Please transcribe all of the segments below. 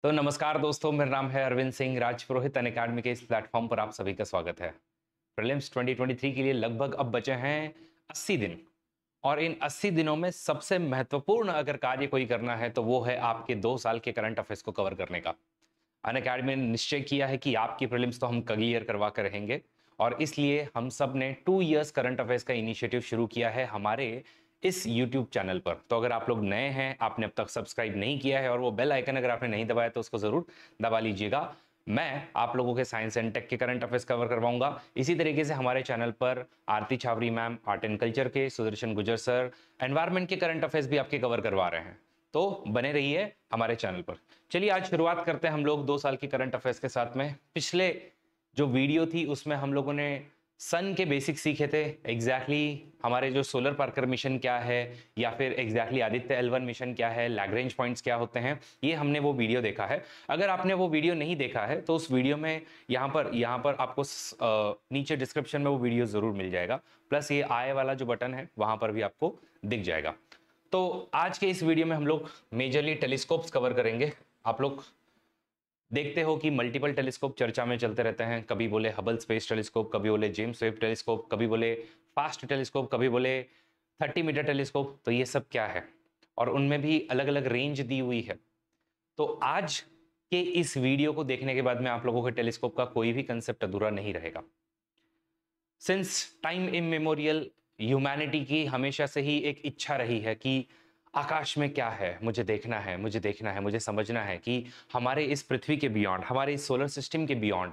तो नमस्कार दोस्तों, मेरा नाम है अरविंद सिंह। राजपुरोहित अनअकैडमी के इस प्लेटफॉर्म पर आप सभी का स्वागत है। प्रीलिम्स 2023 के लिए लगभग अब बचे हैं 80 दिन और इन 80 दिनों में सबसे महत्वपूर्ण अगर कार्य कोई करना है तो वो है आपके 2 साल के करंट अफेयर्स को कवर करने का। अनअकैडमी ने निश्चय किया है कि आपकी प्रीलिम्स तो हम क्लियर करवा कर रहेंगे और इसलिए हम सब ने 2 इयर्स करंट अफेयर्स का इनिशिएटिव शुरू किया है हमारे इस यूट्यूब चैनल पर। तो अगर आप लोग नए हैं, आपने अब तक सब्सक्राइब नहीं किया है और वो बेल आइकन अगर आपने नहीं दबाया तो उसको जरूर दबा लीजिएगा। मैं आप लोगों के साइंस एंड टेक के करंट अफेयर्स कवर करवाऊंगा। इसी तरीके से हमारे चैनल पर आरती छावरी मैम आर्ट एंड कल्चर के, सुदर्शन गुजर सर एनवायरमेंट के करंट अफेयर्स भी आपके कवर करवा रहे हैं। तो बने रहिए हमारे चैनल पर। चलिए आज शुरुआत करते हैं हम लोग 2 साल की करंट अफेयर्स के साथ में। पिछले जो वीडियो थी उसमें हम लोगों ने सन के बेसिक सीखे थे। हमारे जो सोलर पार्कर मिशन क्या है या फिर आदित्य L1 मिशन क्या है, लैग्रेंज पॉइंट्स क्या होते हैं, ये हमने वो वीडियो देखा है। अगर आपने वो वीडियो नहीं देखा है तो उस वीडियो में यहाँ पर आपको नीचे डिस्क्रिप्शन में वो वीडियो जरूर मिल जाएगा। प्लस ये आए वाला जो बटन है वहां पर भी आपको दिख जाएगा। तो आज के इस वीडियो में हम लोग मेजरली टेलीस्कोप्स कवर करेंगे। आप लोग देखते हो कि मल्टीपल टेलीस्कोप चर्चा में चलते रहते हैं। कभी बोले हबल स्पेस टेलीस्कोप, कभी बोले जेम्स वेब टेलीस्कोप, कभी बोले फास्ट टेलीस्कोप, कभी बोले 30 मीटर टेलीस्कोप। तो ये सब क्या है और उनमें भी अलग अलग रेंज दी हुई है। तो आज के इस वीडियो को देखने के बाद में आप लोगों के टेलीस्कोप का कोई भी कंसेप्ट अधूरा नहीं रहेगा। सिंस टाइम इमेमोरियल ह्यूमैनिटी की हमेशा से ही एक इच्छा रही है कि आकाश में क्या है, मुझे देखना है, मुझे देखना है, मुझे समझना है कि हमारे इस पृथ्वी के बियॉन्ड, हमारे इस सोलर सिस्टम के बियॉन्ड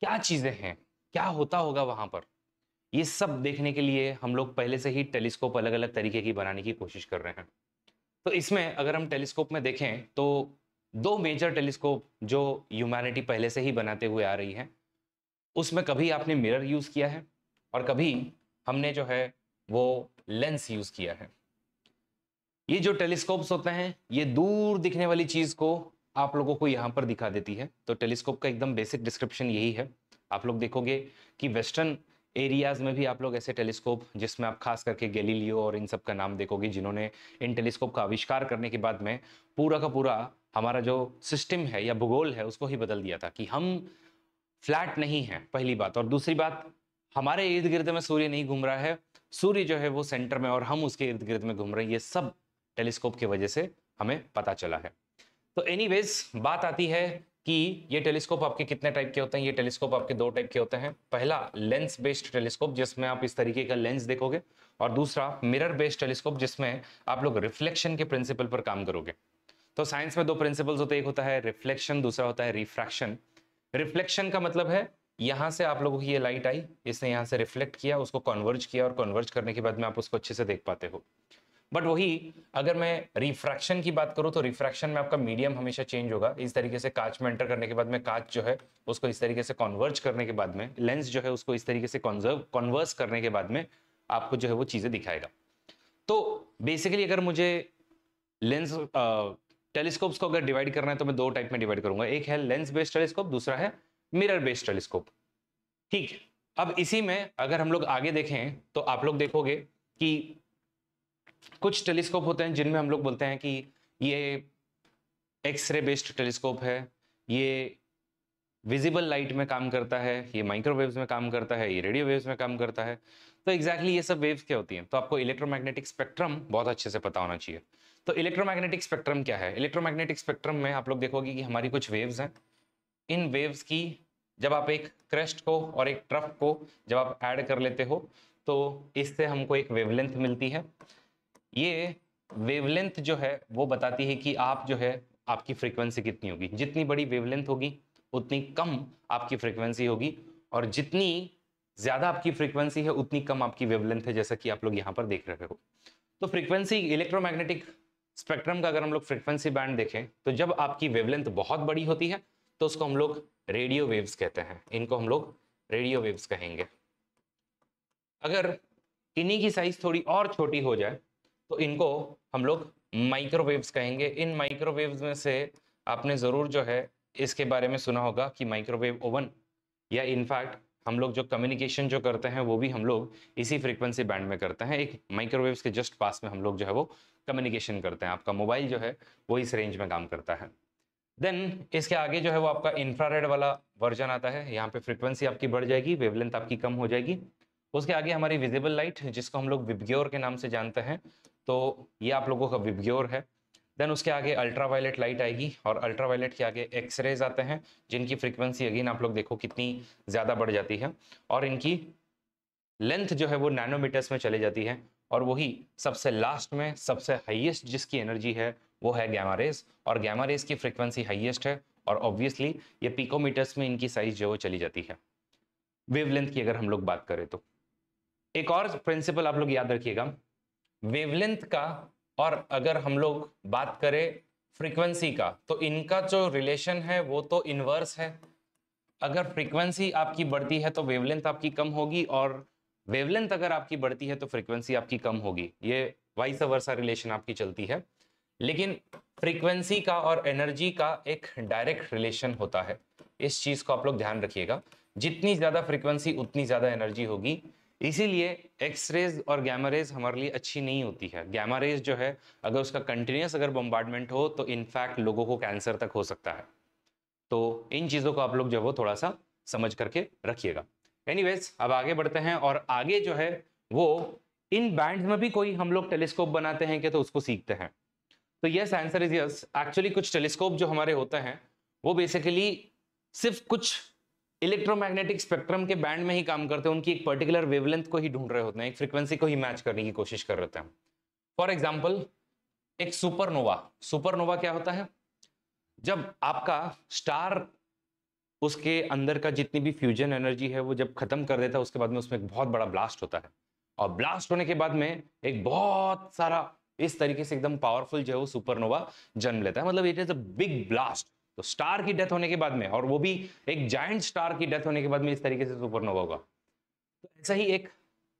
क्या चीजें हैं, क्या होता होगा वहां पर। ये सब देखने के लिए हम लोग पहले से ही टेलीस्कोप अलग अलग तरीके की बनाने की कोशिश कर रहे हैं। तो इसमें अगर हम टेलीस्कोप में देखें तो 2 मेजर टेलीस्कोप जो ह्यूमैनिटी पहले से ही बनाते हुए आ रही है, उसमें कभी आपने मिरर यूज किया है और कभी हमने जो है वो लेंस यूज किया है। ये जो टेलीस्कोप्स होते हैं ये दूर दिखने वाली चीज को आप लोगों को यहां पर दिखा देती है। तो टेलीस्कोप का एकदम बेसिक डिस्क्रिप्शन यही है। आप लोग देखोगे कि वेस्टर्न एरियाज में भी आप लोग ऐसे टेलीस्कोप, जिसमें आप खास करके गैलीलियो और इन सब का नाम देखोगे, जिन्होंने इन टेलीस्कोप का आविष्कार करने के बाद में पूरा का पूरा हमारा जो सिस्टम है या भूगोल है उसको ही बदल दिया था कि हम फ्लैट नहीं है, पहली बात। और दूसरी बात, हमारे इर्द गिर्द में सूर्य नहीं घूम रहा है, सूर्य जो है वो सेंटर में और हम उसके इर्द गिर्द में घूम रहे हैं। ये सब टेलीस्कोप की वजह से हमें पता चला है। तो एनीवेज बात आती है कि ये टेलीस्कोप आपके कितने टाइप के होते हैं। ये टेलीस्कोप आपके 2 टाइप के होते हैं। पहला लेंस बेस्ड टेलीस्कोप, जिसमें आप इस तरीके का लेंस देखोगे, और दूसरा मिरर बेस्ड टेलीस्कोप, जिसमें आप लोग रिफ्लेक्शन के प्रिंसिपल पर काम करोगे। तो साइंस में 2 प्रिंसिपल्स होते हैं, एक होता है रिफ्लेक्शन, दूसरा होता है रिफ्रैक्शन। रिफ्लेक्शन का मतलब है यहां से आप लोगों की ये लाइट आई, इसने यहां से रिफ्लेक्ट किया, उसको कन्वर्ज किया और कन्वर्ज करने के बाद में आप उसको अच्छे से देख पाते हो। बट वही अगर मैं रिफ्रैक्शन की बात करूं तो रिफ्रैक्शन में आपका मीडियम हमेशा चेंज होगा। इस तरीके से कांच में एंटर करने के बाद में कांच जो है उसको इस तरीके से कन्वर्ज करने के बाद में लेंस जो है उसको इस तरीके से कन्वर्स करने के बाद में आपको जो है वो चीजें दिखाएगा। तो बेसिकली अगर मुझे लेंस टेलीस्कोप्स को अगर डिवाइड करना है तो मैं 2 टाइप में डिवाइड करूंगा। एक है लेंस बेस्ड टेलीस्कोप, दूसरा है मिरर बेस्ड टेलीस्कोप। ठीक। अब इसी में अगर हम लोग आगे देखें तो आप लोग देखोगे कि कुछ टेलीस्कोप होते हैं जिनमें हम लोग बोलते हैं कि ये एक्सरे बेस्ड टेलीस्कोप है, ये विजिबल लाइट में काम करता है, ये माइक्रोवेव्स में काम करता है, ये रेडियो वेव्स में काम करता है। तो एग्जैक्टली ये सब वेव्स क्या होती हैं, तो आपको इलेक्ट्रोमैग्नेटिक स्पेक्ट्रम बहुत अच्छे से पता होना चाहिए। तो इलेक्ट्रोमैग्नेटिक स्पेक्ट्रम क्या है? इलेक्ट्रोमैग्नेटिक स्पेक्ट्रम में आप लोग देखोगे कि हमारी कुछ वेव्स हैं। इन वेव्स की जब आप एक क्रेस्ट को और एक ट्रफ को जब आप ऐड कर लेते हो तो इससे हमको एक वेवलेंथ मिलती है। ये वेवलेंथ जो है वो बताती है कि आप जो है आपकी फ्रीक्वेंसी कितनी होगी। जितनी बड़ी वेवलेंथ होगी उतनी कम आपकी फ्रीक्वेंसी होगी, और जितनी ज्यादा आपकी फ्रीक्वेंसी है उतनी कम आपकी वेवलेंथ है, जैसा कि आप लोग यहां पर देख रहे हो। तो फ्रीक्वेंसी इलेक्ट्रोमैग्नेटिक स्पेक्ट्रम का अगर हम लोग फ्रीक्वेंसी बैंड देखें तो जब आपकी वेवलेंथ बहुत बड़ी होती है तो उसको हम लोग रेडियो वेव्स कहते हैं। इनको हम लोग रेडियो वेव्स कहेंगे। अगर इन्हीं की साइज थोड़ी और छोटी हो जाए तो इनको हम लोग माइक्रोवेव्स कहेंगे। इन माइक्रोवेव्स में से आपने जरूर जो है इसके बारे में सुना होगा कि माइक्रोवेव ओवन, या इनफैक्ट हम लोग जो कम्युनिकेशन जो करते हैं वो भी हम लोग इसी फ्रीक्वेंसी बैंड में करते हैं। एक माइक्रोवेव्स के जस्ट पास में हम लोग जो है वो कम्युनिकेशन करते हैं। आपका मोबाइल जो है वो इस रेंज में काम करता है। देन इसके आगे जो है वो आपका इंफ्रारेड वाला वर्जन आता है। यहाँ पे फ्रीक्वेंसी आपकी बढ़ जाएगी, वेवलेंथ आपकी कम हो जाएगी। उसके आगे हमारी विजिबल लाइट, जिसको हम लोग विबग्योर के नाम से जानते हैं, तो ये आप लोगों का विबग्योर है। देन उसके आगे अल्ट्रावायलेट लाइट आएगी, और अल्ट्रावायलेट के आगे एक्सरेज आते हैं, जिनकी फ्रीक्वेंसी अगेन आप लोग देखो कितनी ज़्यादा बढ़ जाती है, और इनकी लेंथ जो है वो नैनोमीटर्स में चली जाती है। और वही सबसे लास्ट में सबसे हाईएस्ट जिसकी एनर्जी है वो है गैमा रेज, और गैमा रेज की फ्रीक्वेंसी हाईएस्ट है, और ऑब्वियसली ये पिकोमीटर्स में इनकी साइज जो है वो चली जाती है। वेवलेंथ की अगर हम लोग बात करें तो एक और प्रिंसिपल आप लोग याद रखिएगा, वेवलेंथ का और अगर हम लोग बात करें फ्रीक्वेंसी का, तो इनका जो रिलेशन है वो तो इनवर्स है। अगर फ्रीक्वेंसी आपकी बढ़ती है तो वेवलेंथ आपकी कम होगी, और वेवलेंथ अगर आपकी बढ़ती है तो फ्रीक्वेंसी आपकी कम होगी। ये वाइस वर्सा रिलेशन आपकी चलती है। लेकिन फ्रीक्वेंसी का और एनर्जी का एक डायरेक्ट रिलेशन होता है, इस चीज को आप लोग ध्यान रखिएगा। जितनी ज्यादा फ्रीक्वेंसी उतनी ज्यादा एनर्जी होगी, इसीलिए एक्स रेज और गैमा रेज हमारे लिए अच्छी नहीं होती है। गैमा रेज जो है अगर उसका कंटिन्यूस अगर बम्बार्डमेंट हो तो इनफैक्ट लोगों को कैंसर तक हो सकता है। तो इन चीजों को आप लोग जो है वो थोड़ा सा समझ करके रखिएगा। एनीवेज अब आगे बढ़ते हैं, और आगे जो है वो इन बैंड्स में भी कोई हम लोग टेलीस्कोप बनाते हैं क्या, तो उसको सीखते हैं। तो yes, answer is yes. Actually कुछ टेलीस्कोप जो हमारे होते हैं वो बेसिकली सिर्फ कुछ इलेक्ट्रोमैग्नेटिक स्पेक्ट्रम के बैंड में ही काम करते हैं, उनकी एक पर्टिकुलर वेवलेंथ को ही ढूंढ रहे होते हैं, एक फ्रीक्वेंसी को ही मैच करने की कोशिश कर रहे हैं। फॉर एग्जाम्पल एक सुपरनोवा। सुपरनोवा क्या होता है, जब आपका स्टार उसके अंदर का जितनी भी फ्यूजन एनर्जी है वो जब खत्म कर देता है, उसके बाद में उसमें एक बहुत बड़ा ब्लास्ट होता है, और ब्लास्ट होने के बाद में एक बहुत सारा इस तरीके से एकदम पावरफुल जो है वो सुपरनोवा जन्म लेता है। मतलब it is a big blast. तो स्टार की डेथ होने के बाद में, और वो भी एक जायंट स्टार की डेथ होने के बाद में, इस तरीके से सुपरनोवा होगा। तो ऐसा ही एक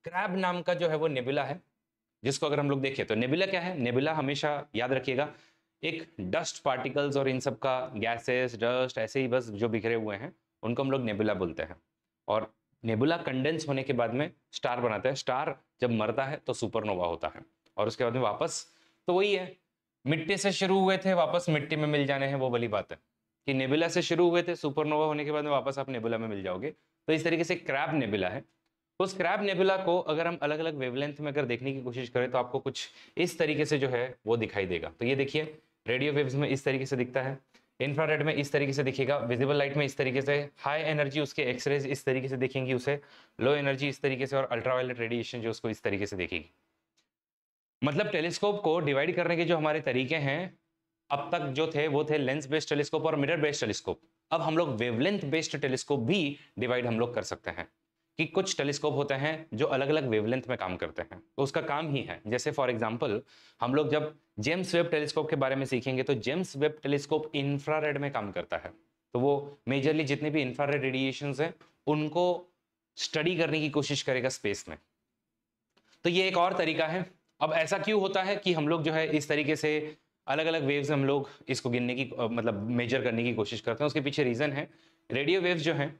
क्रैब नाम का जो है वो नेबुला है, जिसको अगर हम लोग देखें तो नेबुला क्या है, नेबुला हमेशा याद रखिएगा एक डस्ट पार्टिकल्स और इन सब का गैसेस डस्ट ऐसे ही बस जो बिखरे हुए हैं उनको हम लोग नेबुला बोलते हैं। और नेबुला कंडेंस होने के बाद में स्टार बनाता है। स्टार जब मरता है तो सुपरनोवा होता है, और उसके बाद में वापस तो वही है, मिट्टी से शुरू हुए थे वापस मिट्टी में मिल जाने हैं, वो वाली बात है कि नेबुला से शुरू हुए थे, सुपरनोवा होने के बाद में वापस आप नेबुला में मिल जाओगे। तो इस तरीके से क्रैब नेबुला है। उस क्रैब नेबुला को अगर हम अलग अलग वेवलेंथ में अगर देखने की कोशिश करें तो आपको कुछ इस तरीके से जो है वो दिखाई देगा। तो ये देखिए, रेडियो वेव्स में इस तरीके से दिखता है, इंफ्रारेड में इस तरीके से दिखेगा, विजिबल लाइट में इस तरीके से, हाई एनर्जी उसके एक्सरेज इस तरीके से दिखेंगी उसे, लो एनर्जी इस तरीके से, और अल्ट्रावायलेट रेडिएशन जो उसको इस तरीके से दिखेगी। मतलब टेलीस्कोप को डिवाइड करने के जो हमारे तरीके हैं अब तक जो थे वो थे लेंस बेस्ड टेलीस्कोप और मिरर बेस्ड टेलीस्कोप। अब हम लोग वेवलेंथ बेस्ड टेलीस्कोप भी डिवाइड हम लोग कर सकते हैं, कि कुछ टेलीस्कोप होते हैं जो अलग अलग वेवलेंथ में काम करते हैं, तो उसका काम ही है। जैसे फॉर एग्जांपल हम लोग जब जेम्स वेब टेलीस्कोप के बारे में सीखेंगे तो जेम्स वेब टेलीस्कोप इंफ्रारेड में काम करता है, तो वो मेजरली जितने भी इंफ्रारेड रेडिएशंस हैं उनको स्टडी करने की कोशिश करेगा स्पेस में। तो ये एक और तरीका है। अब ऐसा क्यों होता है कि हम लोग जो है इस तरीके से अलग अलग वेव्स हम लोग इसको गिनने की मतलब मेजर करने की कोशिश करते हैं, उसके पीछे रीजन है, रेडियो वेव्स जो हैं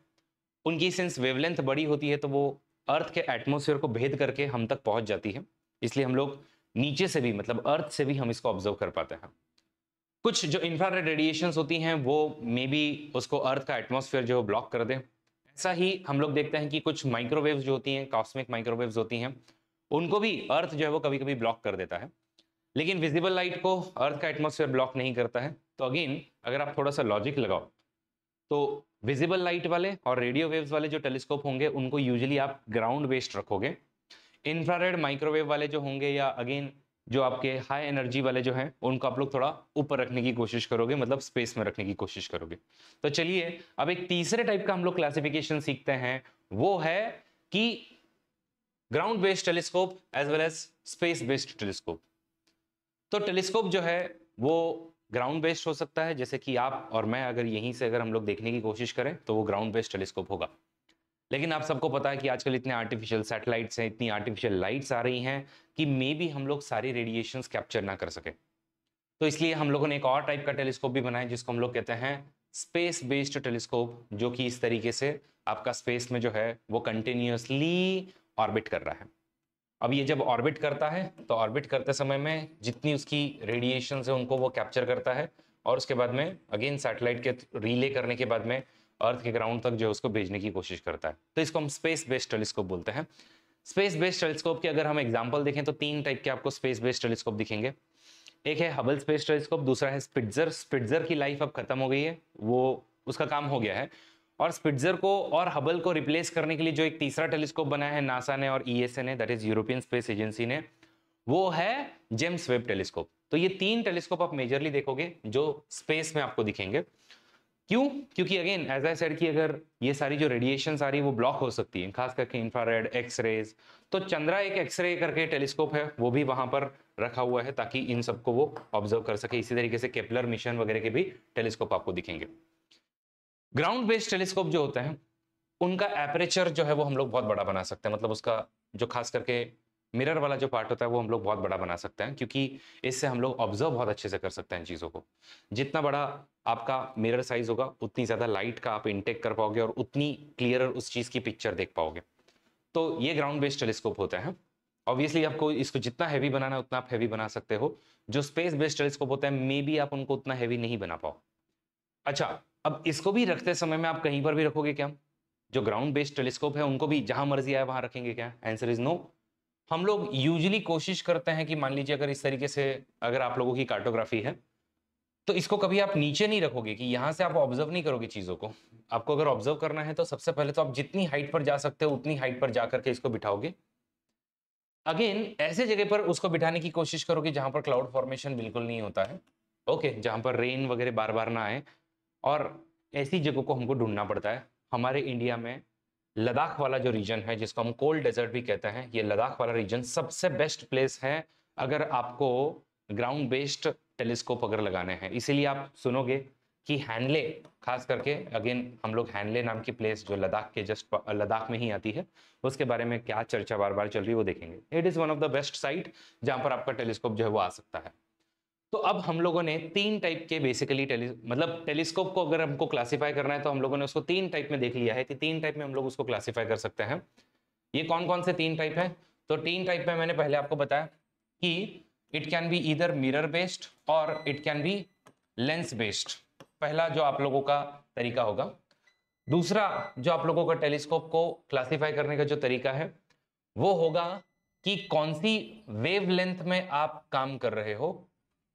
उनकी सिंस वेवलेंथ बड़ी होती है तो वो अर्थ के एटमॉस्फेयर को भेद करके हम तक पहुंच जाती है, इसलिए हम लोग नीचे से भी मतलब अर्थ से भी हम इसको ऑब्जर्व कर पाते हैं। कुछ जो इंफ्रारेड रेडिएशंस होती हैं वो मे बी उसको अर्थ का एटमॉस्फेयर जो ब्लॉक कर दे। ऐसा ही हम लोग देखते हैं कि कुछ माइक्रोवेव्स जो होती हैं, कॉस्मिक माइक्रोवेव्स होती हैं, उनको भी अर्थ जो है वो कभी कभी ब्लॉक कर देता है, लेकिन विजिबल लाइट को अर्थ का एटमॉस्फेयर ब्लॉक नहीं करता है। तो अगेन अगर आप थोड़ा सा लॉजिक लगाओ तो विजिबल लाइट वाले और रेडियो वेव्स वाले जो टेलीस्कोप होंगे उनको यूजुअली आप ग्राउंड बेस्ड रखोगे। इंफ्रारेड माइक्रोवेव वाले जो होंगे या अगेन जो आपके हाई एनर्जी वाले जो हैं उनको आप लोग थोड़ा ऊपर रखने की कोशिश करोगे, मतलब स्पेस में रखने की कोशिश करोगे। तो चलिए अब एक तीसरे टाइप का हम लोग क्लासिफिकेशन सीखते हैं, वो है कि ground based telescope as well as space based telescope. तो टेलीस्कोप जो है वो ग्राउंड बेस्ड हो सकता है, जैसे कि आप और मैं अगर यहीं से अगर हम लोग देखने की कोशिश करें तो वो ग्राउंड बेस्ड टेलीस्कोप होगा। लेकिन आप सबको पता है कि आजकल इतने आर्टिफिशियल सैटेलाइट्स हैं, इतनी आर्टिफिशियल लाइट्स आ रही हैं कि मे बी हम लोग सारी रेडिएशंस कैप्चर ना कर सके। तो इसलिए हम लोगों ने एक और टाइप का टेलीस्कोप भी बनाया जिसको हम लोग कहते हैं स्पेस बेस्ड टेलीस्कोप, जो कि इस तरीके से आपका स्पेस में जो है वो कंटिन्यूअसली ऑर्बिट कर रहा है। अब ये जब ऑर्बिट करता है तो ऑर्बिट करते समय में जितनी उसकी रेडिएशन है उनको वो कैप्चर करता है, और उसके बाद में अगेन सैटेलाइट के रिले करने के बाद में अर्थ के ग्राउंड तक जो है उसको भेजने की कोशिश करता है। तो इसको हम स्पेस बेस्ड टेलीस्कोप बोलते हैं। स्पेस बेस्ड टेलीस्कोप के अगर हम एग्जांपल देखें तो 3 टाइप के आपको स्पेस बेस्ड टेलीस्कोप दिखेंगे। एक है हबल स्पेस टेलीस्कोप, दूसरा है स्पिट्जर। स्पिट्जर की लाइफ अब खत्म हो गई है, वो उसका काम हो गया है। और स्पिट्जर को और हबल को रिप्लेस करने के लिए जो एक तीसरा टेलीस्कोप बनाया है नासा ने और ईएसए ने, that is European space agency ने, वो है जेम्स वेब टेलीस्कोप। तो ये 3 टेलीस्कोप आप मेजरली देखोगे जो स्पेस में आपको दिखेंगे। क्यों? क्योंकि अगेन एज आई सेड कि अगर ये सारी जो रेडिएशन आ रही है वो ब्लॉक हो सकती है, खास करके इंफ्रारेड, एक्सरेज। तो चंद्रा एक एक्सरे करके टेलीस्कोप है, वो भी वहां पर रखा हुआ है ताकि इन सबको वो ऑब्जर्व कर सके। इसी तरीके से केपलर मिशन वगैरह के भी टेलीस्कोप आपको दिखेंगे। ग्राउंड बेस्ड टेलीस्कोप जो होते हैं उनका एपरेचर जो है वो हम लोग बहुत बड़ा बना सकते हैं, मतलब उसका जो खास करके मिरर वाला जो पार्ट होता है वो हम लोग बहुत बड़ा बना सकते हैं, क्योंकि इससे हम लोग ऑब्जर्व बहुत अच्छे से कर सकते हैं चीज़ों को। जितना बड़ा आपका मिरर साइज होगा उतनी ज़्यादा लाइट का आप इनटेक कर पाओगे और उतनी क्लियर उस चीज़ की पिक्चर देख पाओगे। तो ये ग्राउंड बेस्ड टेलीस्कोप होते हैं। ऑब्वियसली आपको इसको जितना हैवी बनाना है उतना आप हैवी बना सकते हो। जो स्पेस बेस्ड टेलीस्कोप होता है मे बी आप उनको उतना हैवी नहीं बना पाओ। अच्छा, अब इसको भी रखते समय में आप कहीं पर भी रखोगे क्या? जो ग्राउंड बेस्ड टेलीस्कोप है उनको भी जहां मर्जी आए वहां रखेंगे क्या? Answer is no. हम लोग यूजुअली कोशिश करते हैं कि मान लीजिए अगर इस तरीके से अगर आप लोगों की कार्टोग्राफी है तो इसको कभी आप नीचे नहीं रखोगे कि यहां से आप ऑब्जर्व नहीं करोगे चीजों को। आपको अगर ऑब्जर्व करना है तो सबसे पहले तो आप जितनी हाइट पर जा सकते हो उतनी हाइट पर जाकर के इसको बिठाओगे। अगेन ऐसे जगह पर उसको बिठाने की कोशिश करोगे जहां पर क्लाउड फॉर्मेशन बिल्कुल नहीं होता है, ओके, जहां पर रेन वगैरह बार बार ना आए। और ऐसी जगह को हमको ढूंढना पड़ता है। हमारे इंडिया में लद्दाख वाला जो रीजन है जिसको हम कोल्ड डेजर्ट भी कहते हैं, ये लद्दाख वाला रीजन सबसे बेस्ट प्लेस है अगर आपको ग्राउंड बेस्ड टेलीस्कोप अगर लगाने हैं। इसीलिए आप सुनोगे कि हैनले, खास करके अगेन हम लोग हैनले नाम की प्लेस जो लद्दाख के जस्ट लद्दाख में ही आती है, उसके बारे में क्या चर्चा बार बार चल रही है वो देखेंगे। It is one of the best site जहां पर आपका टेलीस्कोप जो है वो आ सकता है। तो अब हम लोगों ने 3 टाइप के बेसिकली मतलब टेलीस्कोप को अगर हमको क्लासिफाई करना है तो हम लोगों ने उसको 3 टाइप में देख लिया है कि 3 टाइप में हम लोग उसको क्लासिफाई कर सकते हैं। ये कौन कौन से 3 टाइप है? तो 3 टाइप में मैंने पहले आपको बताया कि it can be either mirror based और it can be lens based. पहला जो आप लोगों का तरीका होगा। दूसरा जो आप लोगों का टेलीस्कोप को क्लासिफाई करने का जो तरीका है वो होगा कि कौन सी वेवलेंथ में आप काम कर रहे हो।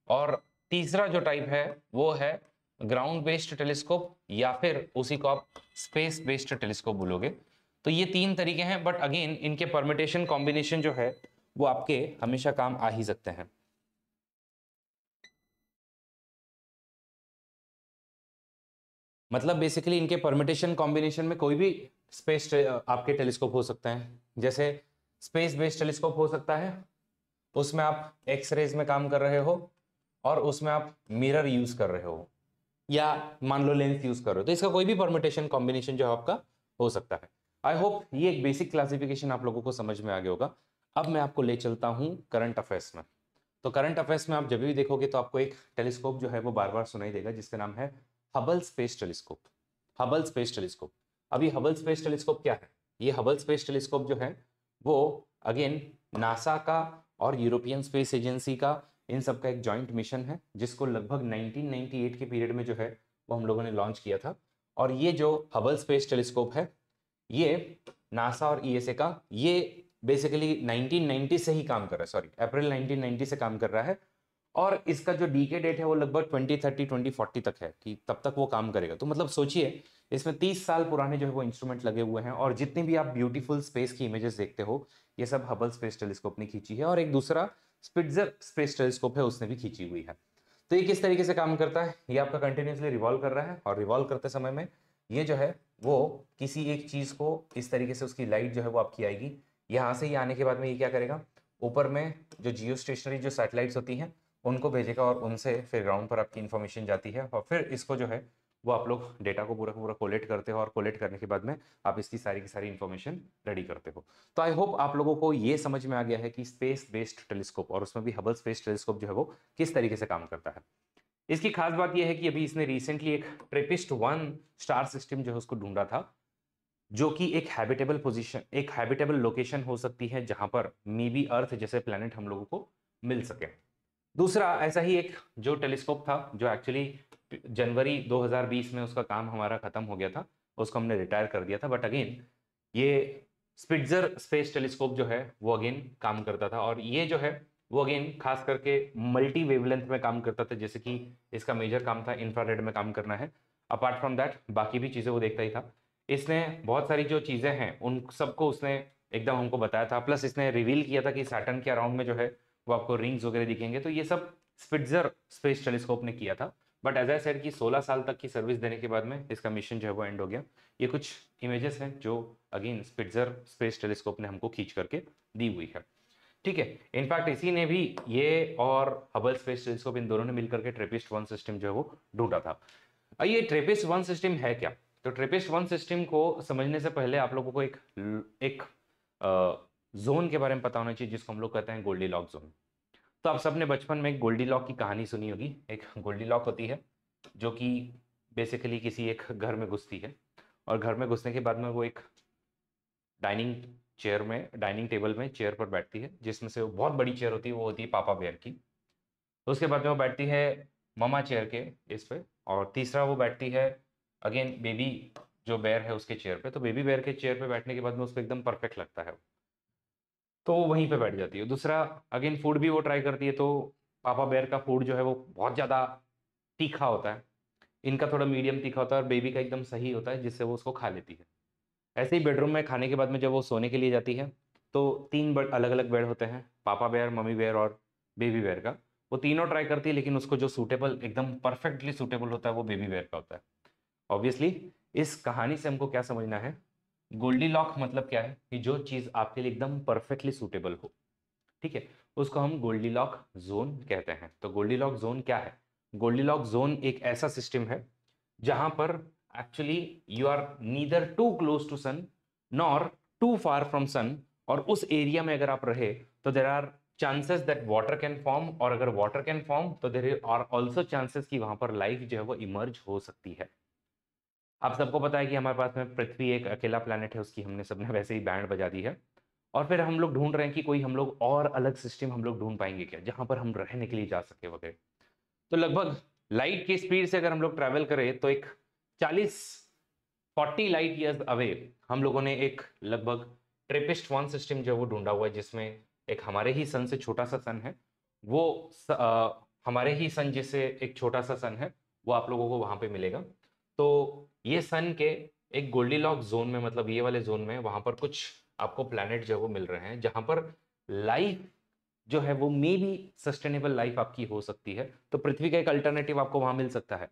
और तीसरा जो टाइप है वो है ग्राउंड बेस्ड टेलीस्कोप या फिर उसी को आप स्पेस बेस्ड टेलीस्कोप बोलोगे। तो ये 3 तरीके हैं, बट अगेन इनके परमिटेशन कॉम्बिनेशन जो है वो आपके हमेशा काम आ ही सकते हैं। मतलब बेसिकली इनके परमिटेशन कॉम्बिनेशन में कोई भी स्पेस आपके टेलीस्कोप हो सकते हैं। जैसे स्पेस बेस्ड टेलीस्कोप हो सकता है, उसमें आप एक्स रेज में काम कर रहे हो और उसमें आप मिरर यूज कर रहे हो या मान लो लेंस यूज कर रहे हो, तो इसका कोई भी परमिटेशन कॉम्बिनेशन जो है आपका हो सकता है। आई होप ये एक बेसिक क्लासिफिकेशन आप लोगों को समझ में आ गया होगा। अब मैं आपको ले चलता हूं करंट अफेयर्स में। तो करंट अफेयर्स में आप जब भी देखोगे तो आपको एक टेलीस्कोप जो है वो बार बार सुनाई देगा जिसका नाम है Hubble space telescope. Hubble space telescope. अभी हबल स्पेस टेलीस्कोप क्या है? ये हबल स्पेस टेलीस्कोप जो है वो अगेन नासा का और यूरोपियन स्पेस एजेंसी का, इन सब का एक जॉइंट मिशन है जिसको लगभग 1998 के पीरियड में जो है वो हम लोगों ने लॉन्च किया था। और ये जो हबल स्पेस टेलीस्कोप है ये नासा और ईएसए का, ये बेसिकली 1990 से ही काम कर रहा है, सॉरी अप्रैल 1990 से काम कर रहा है। और इसका जो डीके डेट है वो लगभग 2030 2040 तक है कि तब तक वो काम करेगा। तो मतलब सोचिए इसमें 30 साल पुराने जो है वो इंस्ट्रूमेंट लगे हुए हैं और जितनी भी आप ब्यूटीफुल स्पेस की इमेजेस देखते हो ये सब हबल स्पेस टेलीस्कोप ने खींची है। और एक दूसरा स्पिट्जर स्पेस टेलीस्कोप है उसने भी खींची हुई है। तो ये किस तरीके से काम करता है? ये आपका कंटिन्यूसली रिवॉल्व कर रहा है और रिवॉल्व करते समय में ये जो है वो किसी एक चीज को इस तरीके से उसकी लाइट जो है वो आपकी आएगी। यहाँ से ये आने के बाद में ये क्या करेगा, ऊपर में जो जियो स्टेशनरी जो सैटेलाइट्स होती हैं उनको भेजेगा और उनसे फिर ग्राउंड पर आपकी इन्फॉर्मेशन जाती है और फिर इसको जो है वो आप लोग डेटा को पूरा पूरा कोलेक्ट करते हो और कोलेक्ट करने के बाद में आप इसकी सारी की सारी इन्फॉर्मेशन रेडी करते हो। तो आई होप आप लोगों को ये समझ में आ गया है कि स्पेस बेस्ड टेलीस्कोप और उसमें भी हबल स्पेस टेलीस्कोप जो है वो किस तरीके से काम करता है। इसकी खास बात यह है कि अभी इसने रिसेंटली एक ट्रेपिस्ट 1 स्टार सिस्टम जो है उसको ढूंढा था, जो कि एक हैबिटेबल पोजीशन, एक हैबिटेबल लोकेशन हो सकती है जहां पर मे बी अर्थ जैसे प्लेनेट हम लोगों को मिल सके। दूसरा ऐसा ही एक जो टेलीस्कोप था, जो एक्चुअली जनवरी 2020 में उसका काम हमारा खत्म हो गया था, उसको हमने रिटायर कर दिया था, बट अगेन ये स्पिट्जर स्पेस टेलीस्कोप जो है वो अगेन काम करता था, और ये जो है वो अगेन खास करके मल्टी वेवलेंथ में काम करता था, जैसे कि इसका मेजर काम था इंफ्रारेड में काम करना है। अपार्ट फ्रॉम दैट बाकी भी चीज़ें वो देखता ही था। इसने बहुत सारी जो चीज़ें हैं उन सबको उसने एकदम हमको बताया था, प्लस इसने रिवील किया था कि सैटर्न के अराउंड में जो है वो आपको रिंग्स वगैरह दिखेंगे। तो ये सब स्पिट्जर स्पेस टेलीस्कोप ने किया था, बट एज आई सेड कि 16 साल तक की सर्विस देने के बाद में इसका मिशन जो है वो एंड हो गया। ये कुछ इमेजेस हैं जो अगेन स्पिट्जर स्पेस टेलीस्कोप ने हमको खींच करके दी हुई है। ठीक है, इनफैक्ट इसी ने भी, ये और हबल स्पेस टेलीस्कोप, इन दोनों ने मिलकर के ट्रेपिस्ट 1 सिस्टम जो है वो ढूंढा था। ये ट्रेपिस्ट 1 सिस्टम है क्या? तो ट्रेपिस्ट 1 सिस्टम को समझने से पहले आप लोगों को एक जोन के बारे में पता होना चाहिए, जिसको हम लोग कहते हैं गोल्डीलॉक जोन। तो आप सबने बचपन में एक गोल्डीलॉक की कहानी सुनी होगी। एक गोल्डीलॉक होती है जो कि बेसिकली किसी एक घर में घुसती है, और घर में घुसने के बाद में वो एक डाइनिंग टेबल में चेयर पर बैठती है, जिसमें से वो बहुत बड़ी चेयर होती है, वो होती है पापा बेयर की। तो उसके बाद में वो बैठती है ममा चेयर के इस पे, और तीसरा वो बैठती है अगेन बेबी जो बेयर है उसके चेयर पे। तो बेबी बेयर के चेयर पे बैठने के बाद में उसको एकदम परफेक्ट लगता है, तो वो वहीं पे बैठ जाती है। दूसरा अगेन फूड भी वो ट्राई करती है, तो पापा बेयर का फूड जो है वो बहुत ज़्यादा तीखा होता है, इनका थोड़ा मीडियम तीखा होता है, और बेबी का एकदम सही होता है, जिससे वो उसको खा लेती है। ऐसे ही बेडरूम में खाने के बाद में जब वो सोने के लिए जाती है, तो तीन अलग अलग बेड होते हैं, पापा बेयर, मम्मी बेयर और बेबी बेयर का। वो तीनों ट्राई करती है, लेकिन उसको जो सूटेबल, एकदम परफेक्टली सूटेबल होता है, वो बेबी बेयर का होता है। ऑब्वियसली इस कहानी से हमको क्या समझना है, गोल्डी लॉक मतलब क्या है कि जो चीज़ आपके लिए एकदम परफेक्टली सूटेबल हो, ठीक है, उसको हम गोल्डी लॉक जोन कहते हैं। तो गोल्डी लॉक जोन क्या है? गोल्डी लॉक जोन एक ऐसा सिस्टम है जहां पर actually you are neither too close to sun nor too far from sun, और उस एरिया में अगर आप रहे तो there are chances that water can form, और अगर वाटर कैन फॉर्म तो देर आर ऑल्सो चांसेस कि वहां पर लाइफ जो है वो इमर्ज हो सकती है। आप सबको पता है कि हमारे पास में पृथ्वी एक अकेला प्लैनेट है, उसकी हमने सबने वैसे ही बैंड बजा दी है, और फिर हम लोग ढूंढ रहे हैं कि कोई हम लोग और अलग सिस्टम हम लोग ढूंढ पाएंगे क्या, जहां पर हम रहने के लिए जा सके वगैरह। तो लगभग लाइट की स्पीड से अगर हम लोग ट्रैवल करें तो एक 40 लाइट ईयर्स अवे हम लोगों ने एक लगभग ट्रेपिस्ट 1 सिस्टम जो है वो ढूंढा हुआ है, जिसमें एक हमारे ही सन से छोटा सा सन है, वो हमारे ही सन जिससे एक छोटा सा सन है, वो आप लोगों को वहां पे मिलेगा। तो ये सन के एक गोल्डीलॉक जोन में, मतलब ये वाले जोन में, वहां पर कुछ आपको प्लैनेट जो है वो मिल रहे हैं, जहां पर लाइफ जो है वो मे बी सस्टेनेबल लाइफ आपकी हो सकती है। तो पृथ्वी का एक अल्टरनेटिव आपको वहां मिल सकता है।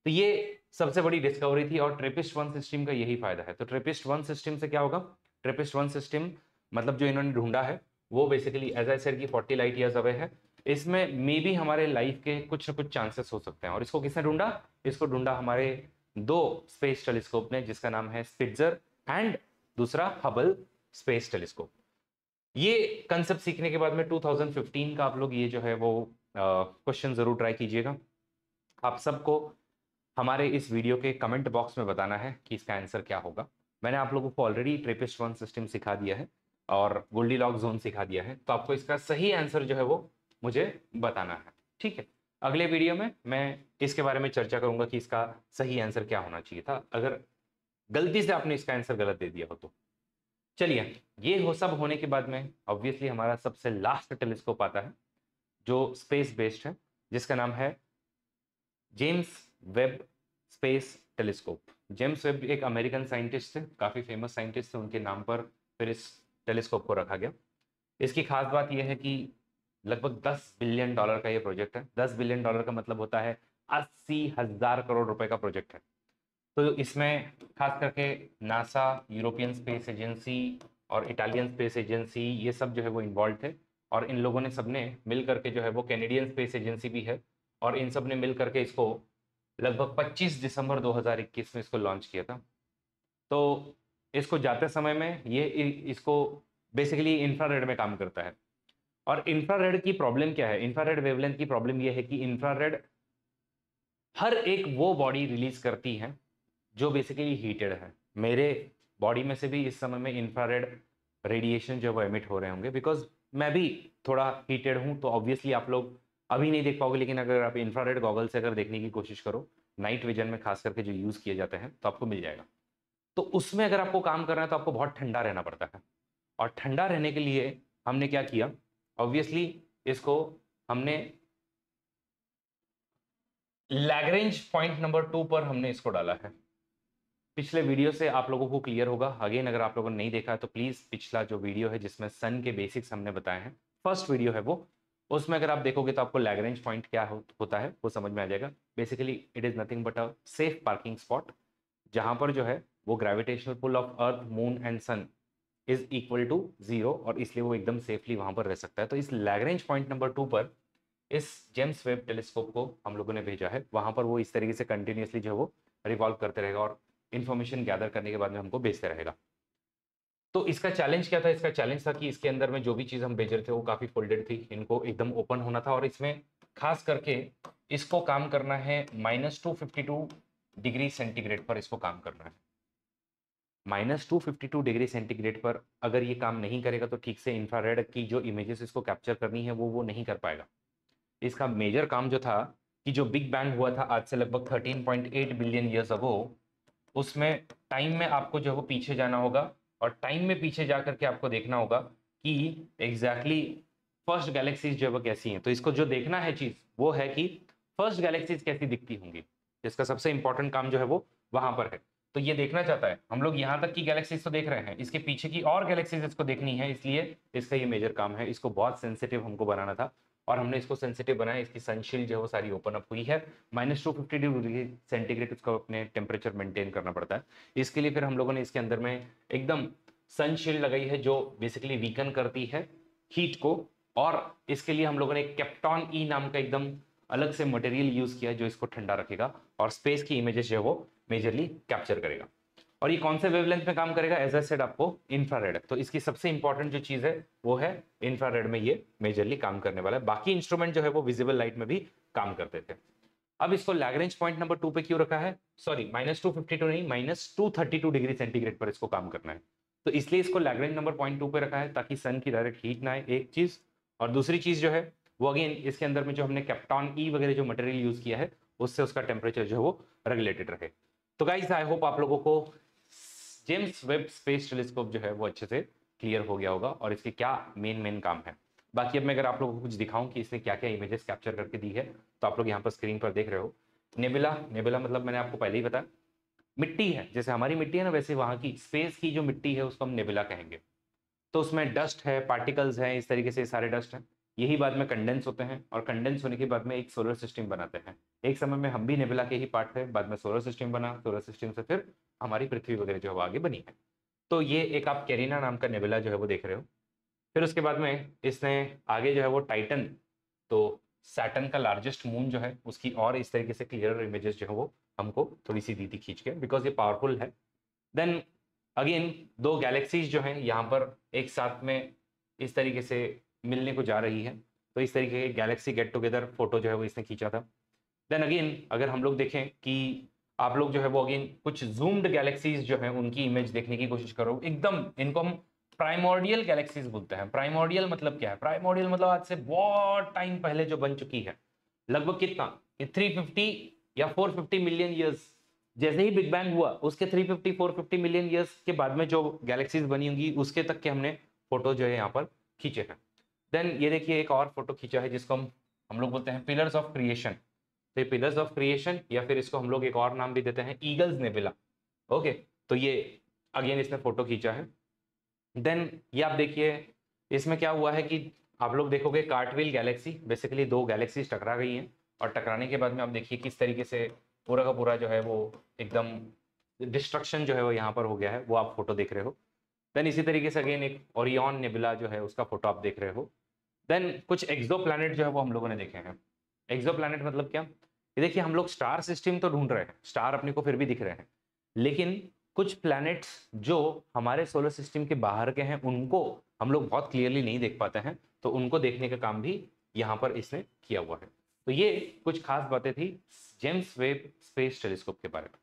तो ये सबसे बड़ी डिस्कवरी थी, और ट्रेपिस्ट 1 सिस्टम का यही फायदा है। तो ट्रेपिस्ट 1 सिस्टम से क्या होगा? ट्रेपिस्ट 1 सिस्टम मतलब जो इन्होंने ढूंढा है वो बेसिकली एज आई सेड की 40 लाइट ईयर्स अवे है। इसमें मे बी हमारे लाइफ के कुछ ना कुछ चांसेस हो सकते हैं। और इसको किसने ढूंढा? इसको ढूंढा हमारे दो स्पेस टेलीस्कोप ने, जिसका नाम है स्पिट्जर एंड दूसरा हबल स्पेस टेलीस्कोप। ये कंसेप्ट सीखने के बाद में 2015 का आप लोग ये जो है वो क्वेश्चन जरूर ट्राई कीजिएगा। आप सबको हमारे इस वीडियो के कमेंट बॉक्स में बताना है कि इसका आंसर क्या होगा। मैंने आप लोगों को ऑलरेडी ट्रेपिस्ट 1 सिस्टम सिखा दिया है और गोल्डीलॉक जोन सिखा दिया है, तो आपको इसका सही आंसर जो है वो मुझे बताना है। ठीक है, अगले वीडियो में मैं इसके बारे में चर्चा करूंगा कि इसका सही आंसर क्या होना चाहिए था, अगर गलती से आपने इसका आंसर गलत दे दिया हो तो। चलिए, ये हो सब होने के बाद में ऑब्वियसली हमारा सबसे लास्ट टेलीस्कोप आता है, जो स्पेस बेस्ड है, जिसका नाम है James Webb space telescope. James Webb एक अमेरिकन साइंटिस्ट थे, काफ़ी फेमस साइंटिस्ट थे, उनके नाम पर फिर इस टेलीस्कोप को रखा गया। इसकी खास बात यह है कि लगभग $10 बिलियन का ये प्रोजेक्ट है। $10 बिलियन का मतलब होता है 80,000 करोड़ रुपए का प्रोजेक्ट है। तो इसमें खास करके नासा, यूरोपियन स्पेस एजेंसी और इटालियन स्पेस एजेंसी, ये सब जो है वो इन्वॉल्व थे, और इन लोगों ने सबने मिल करके जो है वो कैनेडियन स्पेस एजेंसी भी है, और इन सब ने मिल करके इसको लगभग 25 दिसंबर 2021 में इसको लॉन्च किया था। तो इसको जाते समय में ये इसको बेसिकली इंफ्रारेड में काम करता है। और इंफ्रारेड की प्रॉब्लम क्या है? इंफ्रारेड वेवलेंथ की प्रॉब्लम ये है कि इंफ्रारेड हर एक वो बॉडी रिलीज करती है जो बेसिकली हीटेड है। मेरे बॉडी में से भी इस समय में इंफ्रारेड रेडिएशन जो वो एमिट हो रहे होंगे, बिकॉज मैं भी थोड़ा हीटेड हूं। तो ऑब्वियसली आप लोग अभी नहीं देख पाओगे, लेकिन अगर आप इंफ्रारेड गॉगल से अगर देखने की कोशिश करो, नाइट विजन में खास करके जो यूज किए जाते हैं, तो आपको मिल जाएगा। तो उसमें अगर आपको काम करना है तो आपको बहुत ठंडा रहना पड़ता है। और ठंडा रहने के लिए हमने क्या किया, ऑब्वियसली इसको हमने लैग्रेंज पॉइंट नंबर 2 पर हमने इसको डाला है। पिछले वीडियो से आप लोगों को क्लियर होगा, अगेन अगर आप लोगों ने नहीं देखा है तो प्लीज पिछला जो वीडियो है जिसमें सन के बेसिक्स हमने बताए हैं, फर्स्ट वीडियो है वो, उसमें अगर आप देखोगे तो आपको लैग्रेंज पॉइंट क्या होता है वो समझ में आ जाएगा। Basically it is nothing but a safe parking spot, जहां पर जो है वो gravitational pull of earth, moon and sun is equal to 0, और इसलिए वो एकदम सेफली वहां पर रह सकता है। तो इस लैग्रेंज पॉइंट नंबर 2 पर इस जेम्स वेब टेलीस्कोप को हम लोगों ने भेजा है, वहां पर वो इस तरीके से कंटिन्यूसली जो है वो रिवॉल्व करते रहेगा और इन्फॉर्मेशन गैदर करने के बाद में हमको भेजते रहेगा। तो इसका चैलेंज क्या था, इसका चैलेंज था कि इसके अंदर में जो भी चीज़ हम भेज रहे थे वो काफ़ी फोल्डेड थी, इनको एकदम ओपन होना था, और इसमें खास करके इसको काम करना है -252 डिग्री सेंटीग्रेड पर, इसको काम करना है। -252 डिग्री सेंटीग्रेड पर अगर ये काम नहीं करेगा तो ठीक से इंफ्रारेड की जो इमेजेस इसको कैप्चर करनी है वो नहीं कर पाएगा। इसका मेजर काम जो था कि जो बिग बैंग हुआ था आज से लगभग 13.8 बिलियन ईयर्स अगो, उसमें टाइम में आपको जो है वो पीछे जाना होगा, और टाइम में पीछे जा करके आपको देखना होगा कि एग्जैक्टली फर्स्ट गैलेक्सीज जो है वो कैसी हैं। तो इसको जो देखना है चीज वो है कि फर्स्ट गैलेक्सीज कैसी दिखती होंगी, इसका सबसे इंपॉर्टेंट काम जो है वो वहां पर है। तो ये देखना चाहता है, हम लोग यहाँ तक की गैलेक्सीज तो देख रहे हैं, इसके पीछे की और गैलेक्सीज इसको देखनी है, इसलिए इसका ये मेजर काम है। इसको बहुत सेंसिटिव हमको बनाना था, और हमने इसको सेंसिटिव बनाया, इसकी सनशील्ड जो है वो सारी ओपन अप हुई है। -252 डिग्री सेंटीग्रेड उसको अपने टेम्परेचर मेंटेन करना पड़ता है। इसके लिए फिर हम लोगों ने इसके अंदर में एकदम सनशील्ड लगाई है जो बेसिकली वीकन करती है हीट को, और इसके लिए हम लोगों ने केप्टॉन ई नाम का एकदम अलग से मटेरियल यूज किया है जो इसको ठंडा रखेगा और स्पेस की इमेजेस जो है वो मेजरली कैप्चर करेगा। और ये कौन से वेवलेंथ में काम करेगा, एज आई सेड आपको इंफ्रारेड। तो इसकी सबसे इंपॉर्टेंट जो चीज है वो है इंफ्रारेड में ये मेजरली काम करने वाला है। बाकी इंस्ट्रूमेंट जो है वो विजिबल लाइट में भी काम करते थे। अब इसको लैग्रेंज पॉइंट नंबर 2 पे क्यों रखा है, सॉरी -252 नहीं, -232 डिग्री सेंटीग्रेड पर इसको काम करना है। तो इसलिए इसको लैग्रेंज नंबर पॉइंट 2 पे रखा है ताकि सन की डायरेक्ट हीट ना आए, एक चीज। और दूसरी चीज जो है वो अगेन इसके अंदर में जो हमने कैप्टॉन ई वगैरह जो मटेरियल यूज किया है उससे उसका टेम्परेचर जो है वो रेगुलेटेड रहे। तो गाइस आई होप आप लोगों को जेम्स वेब स्पेस टेलीस्कोप जो है वो अच्छे से क्लियर हो गया होगा और इसके क्या मेन काम है। बाकी अब मैं अगर आप लोगों को कुछ दिखाऊं कि इसने क्या क्या इमेजेस कैप्चर करके दी है, तो आप लोग यहाँ पर स्क्रीन पर देख रहे हो नेबुला। नेबुला मतलब मैंने आपको पहले ही बताया, मिट्टी है, जैसे हमारी मिट्टी है ना वैसे वहाँ की स्पेस की जो मिट्टी है उसको हम नेबुला कहेंगे। तो उसमें डस्ट है, पार्टिकल्स हैं, इस तरीके से सारे डस्ट हैं, यही बाद में कंडेंस होते हैं, और कंडेंस होने के बाद में एक सोलर सिस्टम बनाते हैं। एक समय में हम भी नेबुला के ही पार्ट थे, बाद में सोलर सिस्टम बना, सोलर सिस्टम से फिर हमारी पृथ्वी वगैरह जो है वो आगे बनी है। तो ये एक आप कैरिना नाम का नेबुला जो है वो देख रहे हो। फिर उसके बाद में इसने आगे जो है वो टाइटन, तो सैटर्न का लार्जेस्ट मून जो है उसकी और इस तरीके से क्लियर इमेजेस जो है वो हमको थोड़ी सी दी थी खींच के, बिकॉज ये पावरफुल है। देन अगेन दो गैलेक्सीज जो हैं यहाँ पर एक साथ में इस तरीके से मिलने को जा रही है, तो इस तरीके के गैलेक्सी गेट टुगेदर फोटो जो है वो इसने खींचा था। देन अगेन अगर हम लोग देखें कि आप लोग जो है वो अगेन कुछ जूम्ड गैलेक्सीज जो है उनकी इमेज देखने की कोशिश करो, एकदम इनको हम प्राइमोर्डियल गैलेक्सीज बोलते हैं। प्राइमोर्डियल मतलब क्या है, प्राइमोर्डियल मतलब आज से बहुत टाइम पहले जो बन चुकी है, लगभग कितना, 350 या 450 मिलियन ईयर्स, जैसे ही बिग बैंग हुआ उसके 350 450 मिलियन ईयर्स के बाद में जो गैलेक्सीज बनी होंगी उसके तक के हमने फोटो जो है यहाँ पर खींचे हैं। देन ये देखिए एक और फोटो खींचा है जिसको हम लोग बोलते हैं पिलर्स ऑफ क्रिएशन। तो ये पिलर्स ऑफ क्रिएशन, या फिर इसको हम लोग एक और नाम भी देते हैं ईगल्स नेबुला। ओके, तो ये अगेन इसने फोटो खींचा है। देन ये आप देखिए इसमें क्या हुआ है कि आप लोग देखोगे कार्टविल गैलेक्सी, बेसिकली दो गैलेक्सीज टकरा गई हैं, और टकराने के बाद में आप देखिए किस तरीके से पूरा का पूरा जो है वो एकदम डिस्ट्रक्शन जो है वो यहाँ पर हो गया है, वो आप फोटो देख रहे हो। देन इसी तरीके से अगेन एक ओरियन नेबुला जो है उसका फोटो आप देख रहे हो। देन कुछ एक्सो प्लैनेट जो है वो हम लोगों ने देखे हैं। एक्सो प्लैनेट मतलब क्या, ये देखिए हम लोग स्टार सिस्टम तो ढूंढ रहे हैं, स्टार अपने को फिर भी दिख रहे हैं, लेकिन कुछ प्लैनेट्स जो हमारे सोलर सिस्टम के बाहर के हैं उनको हम लोग बहुत क्लियरली नहीं देख पाते हैं, तो उनको देखने का काम भी यहाँ पर इसने किया हुआ है। तो ये कुछ खास बातें थी जेम्स वेब स्पेस टेलीस्कोप के बारे में।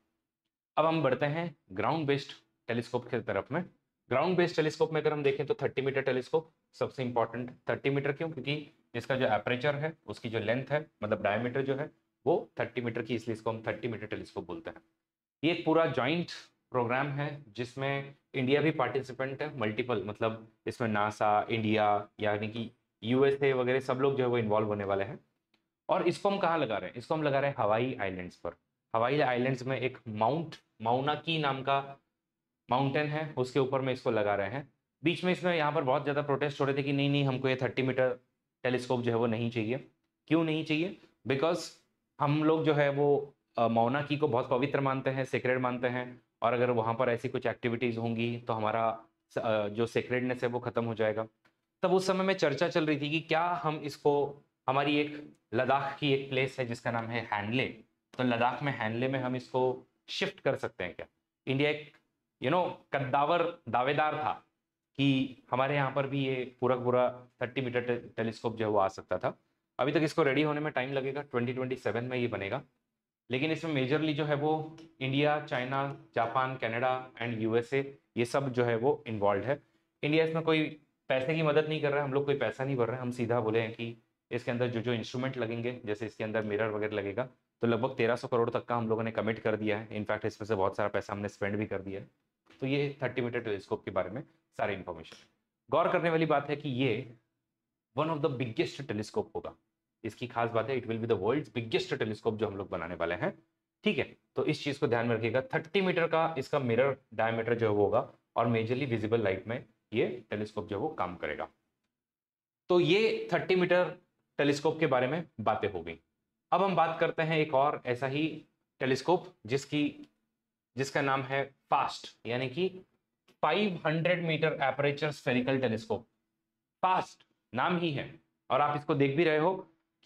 अब हम बढ़ते हैं ग्राउंड बेस्ड टेलीस्कोप की तरफ में। ग्राउंड बेस्ड टेलीस्कोप में अगर हम देखें तो 30 मीटर टेलीस्कोप सबसे इंपॉर्टेंट। 30 मीटर क्यों, क्योंकि इसका जो एपरेचर है, उसकी जो लेंथ है, मतलब डायमीटर जो है वो 30 मीटर की, इसलिए इसको हम 30 मीटर टेलीस्कोप बोलते हैं। ये एक पूरा जॉइंट प्रोग्राम है जिसमें इंडिया भी पार्टिसिपेंट है, मल्टीपल, मतलब इसमें नासा, इंडिया, यानी कि यूएसए वगैरह सब लोग जो है वो इन्वॉल्व होने वाले हैं। और इसको हम कहाँ लगा रहे हैं? इसको हम लगा रहे हैं हवाई आइलैंड्स पर। हवाई आइलैंड्स में एक माउनाकी नाम का माउंटेन है, उसके ऊपर में इसको लगा रहे हैं। बीच में इसमें यहाँ पर बहुत ज़्यादा प्रोटेस्ट हो रहे थे कि नहीं नहीं, हमको ये 30 मीटर टेलीस्कोप जो है वो नहीं चाहिए। क्यों नहीं चाहिए? बिकॉज हम लोग जो है वो माउनाकी को बहुत पवित्र मानते हैं, सेक्रेड मानते हैं, और अगर वहाँ पर ऐसी कुछ एक्टिविटीज़ होंगी तो हमारा जो सेक्रेडनेस है वो ख़त्म हो जाएगा। तब उस समय में चर्चा चल रही थी कि क्या हम इसको, हमारी एक लद्दाख की एक प्लेस है जिसका नाम है हैंडले, तो लद्दाख में हैंडले में हम इसको शिफ्ट कर सकते हैं क्या? इंडिया एक कद्दावर दावेदार था कि हमारे यहाँ पर भी ये पूरा पूरा 30 मीटर टेलीस्कोप जो है वो आ सकता था। अभी तक इसको रेडी होने में टाइम लगेगा, 2027 में ये बनेगा। लेकिन इसमें मेजरली जो है वो India, China, Japan, Canada and USA, ये सब जो है वो इन्वॉल्व है। इंडिया इसमें कोई पैसे की मदद नहीं कर रहा है, हम लोग कोई पैसा नहीं भर रहे हैं। हम सीधा बोले हैं कि इसके अंदर जो जो इंस्ट्रूमेंट लगेंगे, जैसे इसके अंदर मिरर वगैरह लगेगा, तो लगभग 1300 करोड़ तक का हम लोगों ने कमिट कर दिया है। इनफैक्ट इसमें से बहुत सारा पैसा हमने स्पेंड भी कर दिया है। तो ये 30 मीटर टेलीस्कोप के बारे में सारी इन्फॉर्मेशन। गौर करने वाली बात है कि ये one of the biggest telescope होगा। इसकी खास बात है, it will be the world's biggest telescope जो हम लोग बनाने वाले हैं। ठीक है, तो इस चीज को ध्यान में रखिएगा। 30 मीटर का इसका मिरर डायमीटर जो है वो होगा, और मेजरली विजिबल लाइट में ये टेलीस्कोप जो है वो काम करेगा। तो ये 30 मीटर टेलीस्कोप के बारे में बातें हो गई। अब हम बात करते हैं एक और ऐसा ही टेलीस्कोप जिसका नाम है फास्ट, यानी कि 500 meter aperture spherical telescope. FAST नाम ही है, और आप इसको देख भी रहे हो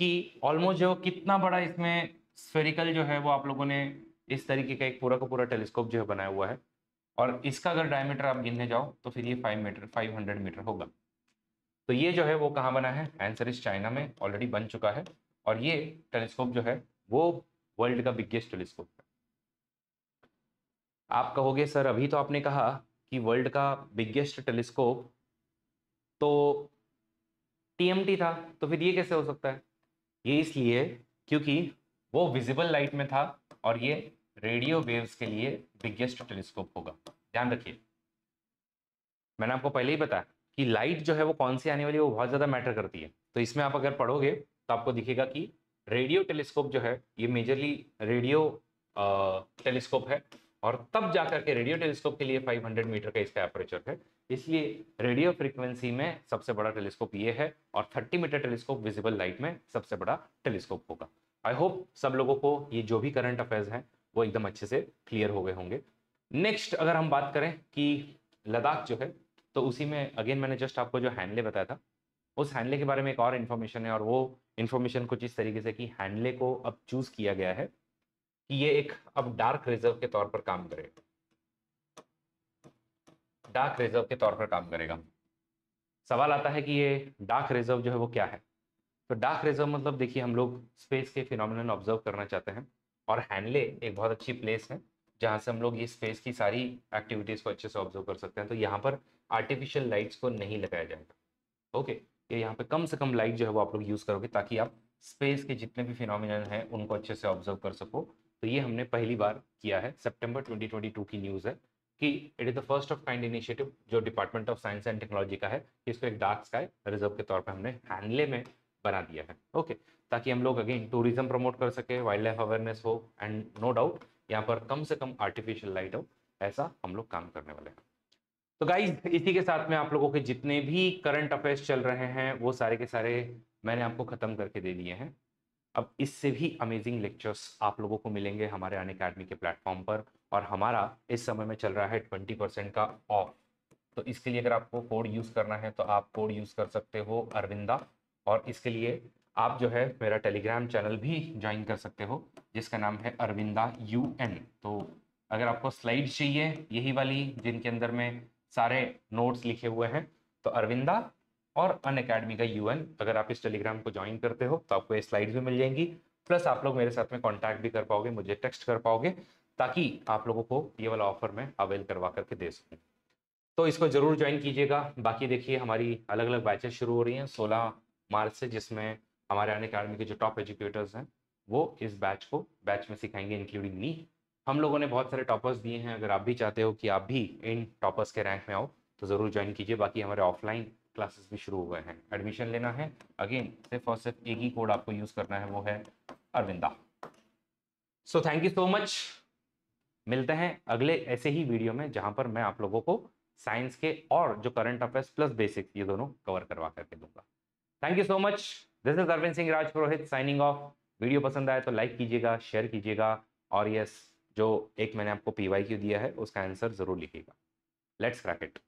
कि ऑलमोस्ट जो कितना बड़ा इसमें स्फेरिकल जो है वो आप लोगों ने इस तरीके का एक पूरा का पूरा टेलीस्कोप जो है बनाया हुआ है। और इसका अगर डायमीटर आप गिनने जाओ तो फिर ये 500 मीटर होगा। तो ये जो है वो कहाँ बना है? आंसर इस चाइना में ऑलरेडी बन चुका है। और ये टेलीस्कोप जो है वो वर्ल्ड का बिगेस्ट टेलीस्कोप है। आप कहोगे सर अभी तो आपने कहा कि वर्ल्ड का बिगेस्ट टेलीस्कोप तो टीएमटी था, तो फिर ये कैसे हो सकता है? ये इसलिए क्योंकि वो विजिबल लाइट में था, और ये रेडियो वेव्स के लिए बिगेस्ट टेलीस्कोप होगा। ध्यान रखिए, मैंने आपको पहले ही बताया कि लाइट जो है वो कौन सी आने वाली है वो बहुत ज़्यादा मैटर करती है। तो इसमें आप अगर पढ़ोगे तो आपको दिखेगा कि रेडियो टेलीस्कोप जो है ये मेजरली रेडियो टेलीस्कोप है, और तब जाकर के रेडियो टेलीस्कोप के लिए 500 मीटर का इसका एपरेचर है। इसलिए रेडियो फ्रीक्वेंसी में सबसे बड़ा टेलीस्कोप ये है, और 30 मीटर टेलीस्कोप विजिबल लाइट में सबसे बड़ा टेलीस्कोप होगा। आई होप सब लोगों को ये जो भी करंट अफेयर्स हैं वो एकदम अच्छे से क्लियर हो गए होंगे। नेक्स्ट अगर हम बात करें कि लद्दाख जो है, तो उसी में अगेन मैंने जस्ट आपको जो हैंडले बताया था, उस हैंडले के बारे में एक और इन्फॉर्मेशन है, और वो इन्फॉर्मेशन कुछ इस तरीके से कि हैंडले को अब चूज किया गया है कि ये एक अब डार्क रिजर्व के तौर पर काम करेगा। डार्क रिजर्व के तौर पर काम करेगा। सवाल आता है कि ये डार्क रिजर्व जो है वो क्या है? तो डार्क रिजर्व मतलब देखिए, हम लोग स्पेस के फिनोमिनन ऑब्जर्व करना चाहते हैं, और हैंडले एक बहुत अच्छी प्लेस है जहाँ से हम लोग ये स्पेस की सारी एक्टिविटीज़ को अच्छे से ऑब्जर्व कर सकते हैं। तो यहाँ पर आर्टिफिशियल लाइट्स को नहीं लगाया जाएगा। ओके, ये यहाँ पे कम से कम लाइट जो है वो आप लोग यूज़ करोगे ताकि आप स्पेस के जितने भी फिनोमिनन हैं उनको अच्छे से ऑब्जर्व कर सको। तो ये हमने पहली बार किया है, सितंबर 2022 की न्यूज़ है कि it is the first of kind initiative जो department of science and technology का है। इसको एक डार्क स्काई रिजर्व के तौर पर हमने हैंडले में बना दिया है। ओके, ताकि हम लोग अगेन टूरिज्म प्रमोट कर सके, वाइल्ड लाइफ अवेयरनेस हो, एंड नो डाउट यहाँ पर कम से कम आर्टिफिशियल लाइट हो, ऐसा हम लोग काम करने वाले हैं। तो गाइज इसी के साथ में आप लोगों के जितने भी करंट अफेयर्स चल रहे हैं वो सारे के सारे मैंने आपको खत्म करके दे दिए हैं। अब इससे भी अमेजिंग लेक्चर्स आप लोगों को मिलेंगे हमारे अनअकैडमी के प्लेटफॉर्म पर, और हमारा इस समय में चल रहा है 20% का ऑफ। तो इसके लिए अगर आपको कोड यूज़ करना है तो आप कोड यूज़ कर सकते हो अरविंदा, और इसके लिए आप जो है मेरा टेलीग्राम चैनल भी ज्वाइन कर सकते हो जिसका नाम है अरविंदा UN। तो अगर आपको स्लाइड चाहिए यही वाली जिनके अंदर में सारे नोट्स लिखे हुए हैं, तो अरविंदा और अनअकैडमी का UN, अगर आप इस टेलीग्राम को ज्वाइन करते हो तो आपको ये स्लाइड्स भी मिल जाएंगी। प्लस आप लोग मेरे साथ में कांटेक्ट भी कर पाओगे, मुझे टेक्स्ट कर पाओगे, ताकि आप लोगों को ये वाला ऑफर मैं अवेल करवा करके दे सकूँ। तो इसको जरूर ज्वाइन कीजिएगा। बाकी देखिए हमारी अलग अलग बैचेस शुरू हो रही हैं। 16 मार्च से, जिसमें हमारे अनअकैडमी के जो टॉप एजुकेटर्स हैं वो इस बैच में सिखाएंगे, इंक्लूडिंग मी। हम लोगों ने बहुत सारे टॉपर्स दिए हैं, अगर आप भी चाहते हो कि आप भी इन टॉपर्स के रैंक में आओ तो ज़रूर ज्वाइन कीजिए। बाकी हमारे ऑफलाइन क्लासेस भी शुरू हुए हैं। एडमिशन लेना है, अगेन सिर्फ और सिर्फ एक ही कोड आपको यूज़ करना है, वो है Aravinda. So thank you so much. मिलते हैं अगले ऐसे ही वीडियो में जहां पर मैं आप लोगों को साइंस के और जो करंट अफेयर्स प्लस बेसिक्स ये दोनों कवर करवा करके दूंगा। Thank you so much. This is Arvind Singh Rajpurohit signing off. Video पसंद आए तो लाइक कीजिएगा, शेयर कीजिएगा, और यस, जो एक मैंने आपको PYQ दिया है उसका आंसर जरूर लिखिएगा। Let's crack it.